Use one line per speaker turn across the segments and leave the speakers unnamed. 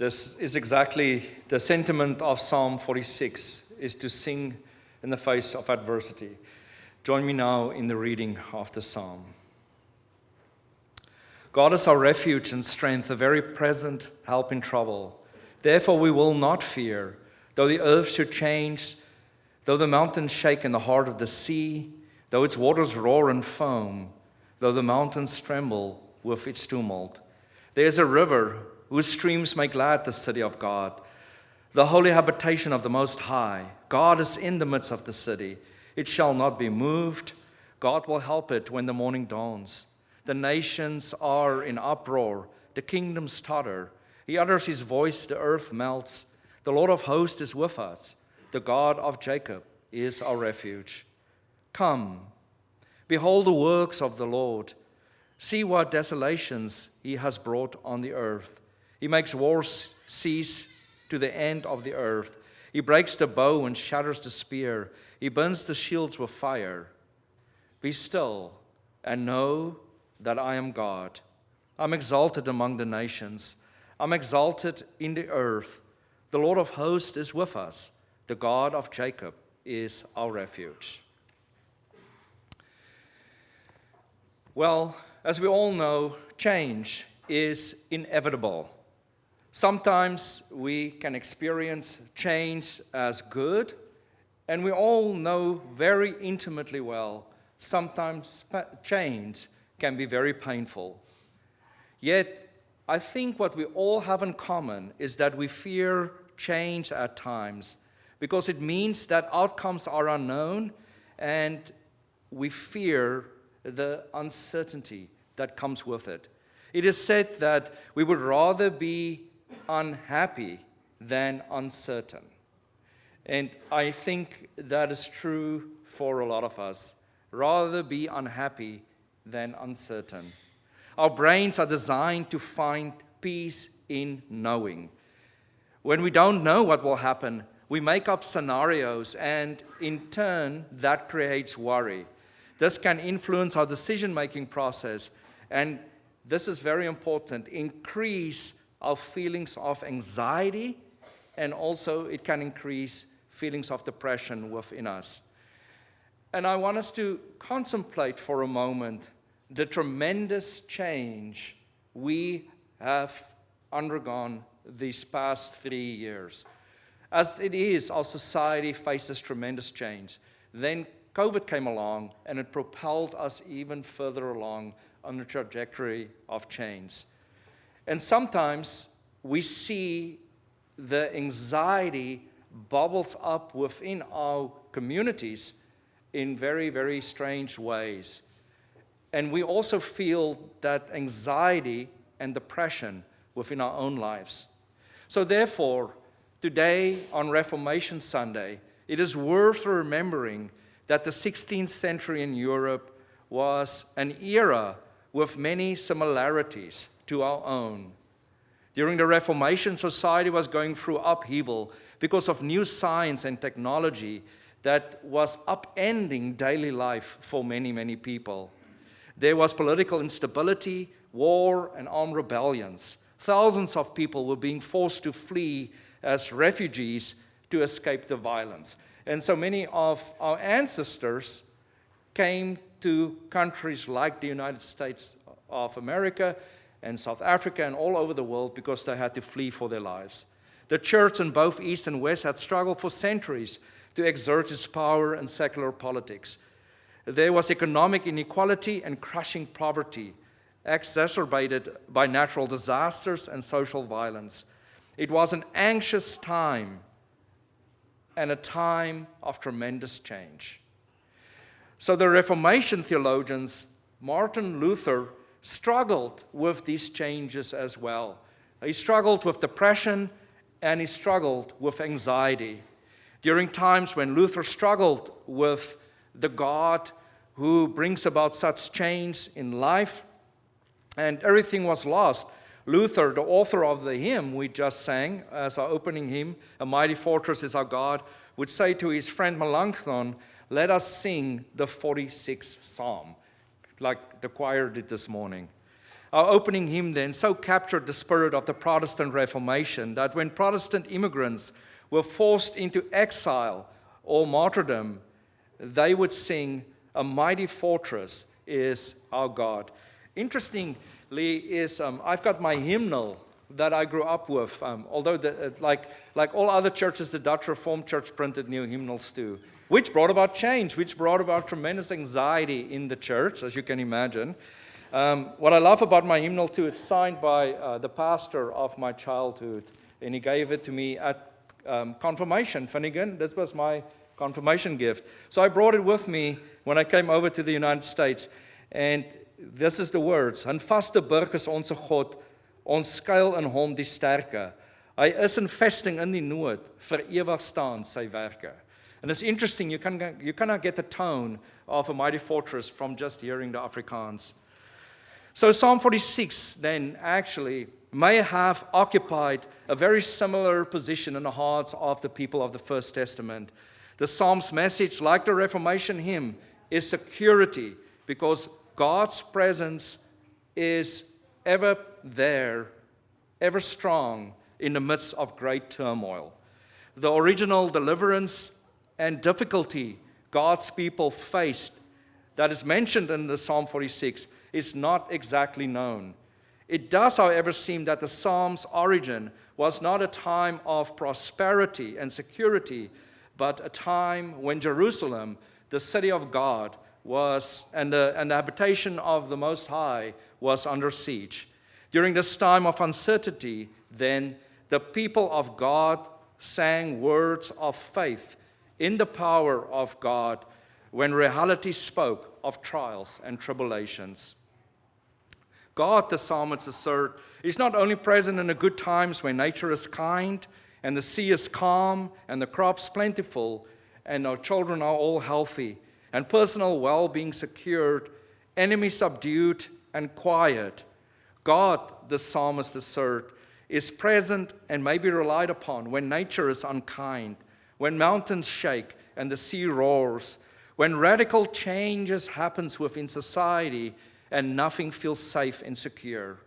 This is exactly the sentiment of Psalm 46, is to sing in the face of adversity. Join me now in the reading of the psalm. God is our refuge and strength, a very present help in trouble. Therefore we will not fear, though the earth should change, though the mountains shake in the heart of the sea, though its waters roar and foam, though the mountains tremble with its tumult. There is a river whose streams make glad the city of God, the holy habitation of the Most High. God is in the midst of the city. It shall not be moved. God will help it when the morning dawns. The nations are in uproar. The kingdoms totter. He utters his voice, the earth melts. The Lord of hosts is with us. The God of Jacob is our refuge. Come, behold the works of the Lord. See what desolations he has brought on the earth. He makes wars cease to the end of the earth. He breaks the bow and shatters the spear. He burns the shields with fire. Be still and know that I am God. I'm exalted among the nations. I'm exalted in the earth. The Lord of hosts is with us. The God of Jacob is our refuge. Well, as we all know, change is inevitable. Sometimes we can experience change as good, and we all know very intimately well, sometimes change can be very painful. Yet, I think what we all have in common is that we fear change at times because it means that outcomes are unknown and we fear the uncertainty that comes with it. It is said that we would rather be unhappy than uncertain. And I think that is true for a lot of us. Rather be unhappy than uncertain. Our brains are designed to find peace in knowing. When we don't know what will happen, we make up scenarios, and in turn, that creates worry. This can influence our decision-making process, and this is very important, increase our feelings of anxiety, and also it can increase feelings of depression within us. And I want us to contemplate for a moment the tremendous change we have undergone these past 3 years. As it is, our society faces tremendous change. Then COVID came along, and it propelled us even further along on the trajectory of change. And sometimes we see the anxiety bubbles up within our communities in very, very strange ways. And we also feel that anxiety and depression within our own lives. So therefore, today on Reformation Sunday, it is worth remembering that the 16th century in Europe was an era with many similarities to our own. During the Reformation, society was going through upheaval because of new science and technology that was upending daily life for many, many people. There was political instability, war, and armed rebellions. Thousands of people were being forced to flee as refugees to escape the violence. And so many of our ancestors came to countries like the United States of America and South Africa and all over the world because they had to flee for their lives. The church in both East and West had struggled for centuries to exert its power in secular politics. There was economic inequality and crushing poverty, exacerbated by natural disasters and social violence. It was an anxious time and a time of tremendous change. So the Reformation theologians, Martin Luther, struggled with these changes as well. He struggled with depression and he struggled with anxiety. During times when Luther struggled with the God who brings about such change in life and everything was lost, Luther, the author of the hymn we just sang as our opening hymn, "A Mighty Fortress is Our God," would say to his friend Melanchthon, "Let us sing the 46th Psalm," like the choir did this morning. Our opening hymn then so captured the spirit of the Protestant Reformation that when Protestant immigrants were forced into exile or martyrdom, they would sing, "A mighty fortress is our God." Interestingly is I've got my hymnal that I grew up with, although like all other churches, the Dutch Reformed Church printed new hymnals too, which brought about change, which brought about tremendous anxiety in the church, as you can imagine. What I love about my hymnal too, it's signed by the pastor of my childhood, and he gave it to me at confirmation. Finnegan, this was my confirmation gift. So I brought it with me when I came over to the United States, and this is the words: "'En vaste burg is onze God, ons skuil in hom die sterke. Hy is 'n vesting in die nood, vir ewig staan sy werke." And it's interesting, you cannot get the tone of A Mighty Fortress from just hearing the Afrikaans. So Psalm 46 then actually may have occupied a very similar position in the hearts of the people of the First Testament. The Psalm's message, like the Reformation hymn, is security, because God's presence is ever there, ever strong in the midst of great turmoil. The original deliverance and difficulty God's people faced that is mentioned in the Psalm 46 is not exactly known. It does, however, seem that the Psalm's origin was not a time of prosperity and security, but a time when Jerusalem, the city of God, was, and the habitation of the Most High, was under siege. During this time of uncertainty, then, the people of God sang words of faith in the power of God when reality spoke of trials and tribulations. God, the psalmists assert, is not only present in the good times when nature is kind and the sea is calm and the crops plentiful and our children are all healthy and personal well-being secured, enemies subdued and quiet. God, the psalmist assert, is present and may be relied upon when nature is unkind, when mountains shake and the sea roars, when radical changes happens within society and nothing feels safe and secure.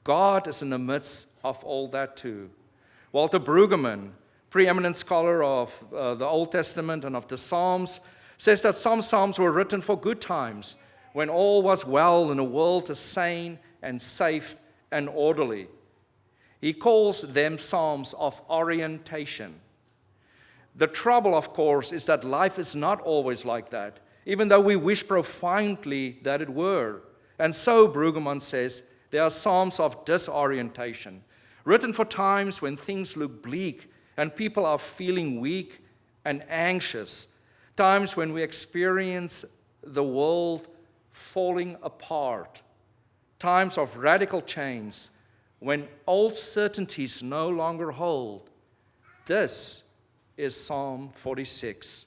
God is in the midst of all that too. Walter Brueggemann, preeminent scholar of the Old Testament and of the Psalms, says that some Psalms were written for good times, when all was well and the world is sane and safe and orderly. He calls them Psalms of orientation. The trouble, of course, is that life is not always like that, even though we wish profoundly that it were. And so, Brueggemann says, there are Psalms of disorientation, written for times when things look bleak and people are feeling weak and anxious, times when we experience the world falling apart, times of radical change, when old certainties no longer hold. This is Psalm 46.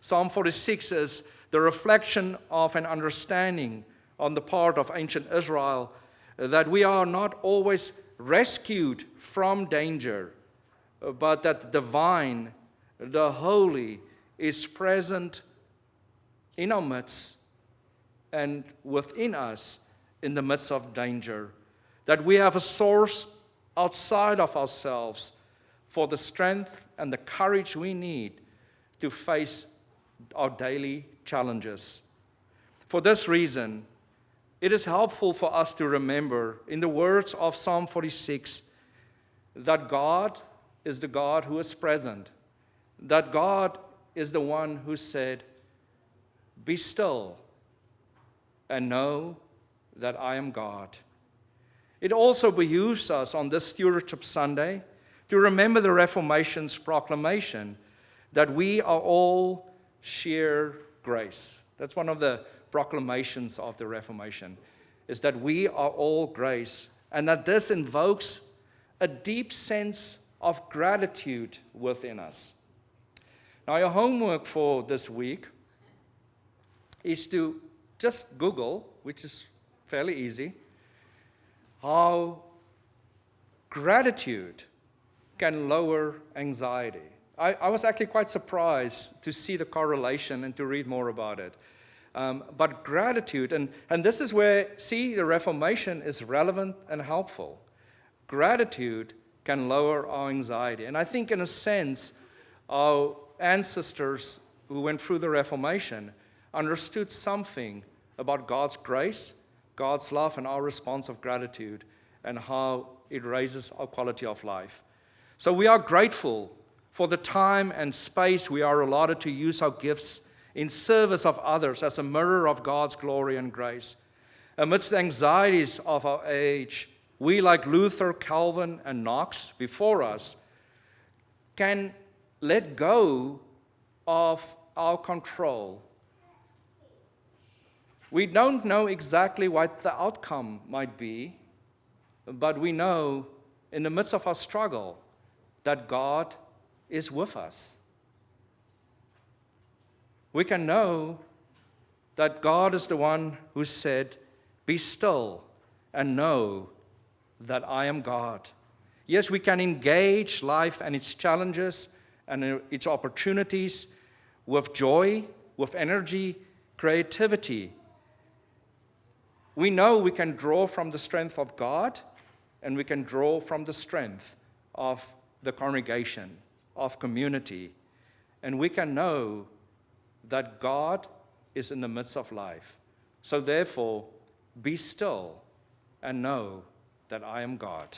Psalm 46 is the reflection of an understanding on the part of ancient Israel that we are not always rescued from danger, but that the divine, the holy, is present in our midst and within us in the midst of danger, that we have a source outside of ourselves for the strength and the courage we need to face our daily challenges. For this reason, it is helpful for us to remember, in the words of Psalm 46, that God is the God who is present, that God is the one who said, "Be still and know that I am God." It also behooves us on this Stewardship Sunday to remember the Reformation's proclamation that we are all share grace. That's one of the proclamations of the Reformation, is that we are all grace, and that this invokes a deep sense of gratitude within us. Now, your homework for this week is to just Google, which is fairly easy, how gratitude can lower anxiety. I was actually quite surprised to see the correlation and to read more about it. but gratitude. And this is where, see, the Reformation is relevant and helpful. Gratitude can lower our anxiety. And I think, in a sense, our ancestors who went through the Reformation understood something about God's grace, God's love, and our response of gratitude, and how it raises our quality of life. So we are grateful for the time and space we are allotted to use our gifts in service of others as a mirror of God's glory and grace. Amidst the anxieties of our age, we, like Luther, Calvin, and Knox before us, can let go of our control. We don't know exactly what the outcome might be, but we know in the midst of our struggle that God is with us. We can know that God is the one who said, "Be still and know that I am God." Yes, we can engage life and its challenges and its opportunities with joy, with energy, creativity. We know we can draw from the strength of God, and we can draw from the strength of the congregation, of community. And we can know that God is in the midst of life. So therefore, be still and know that I am God.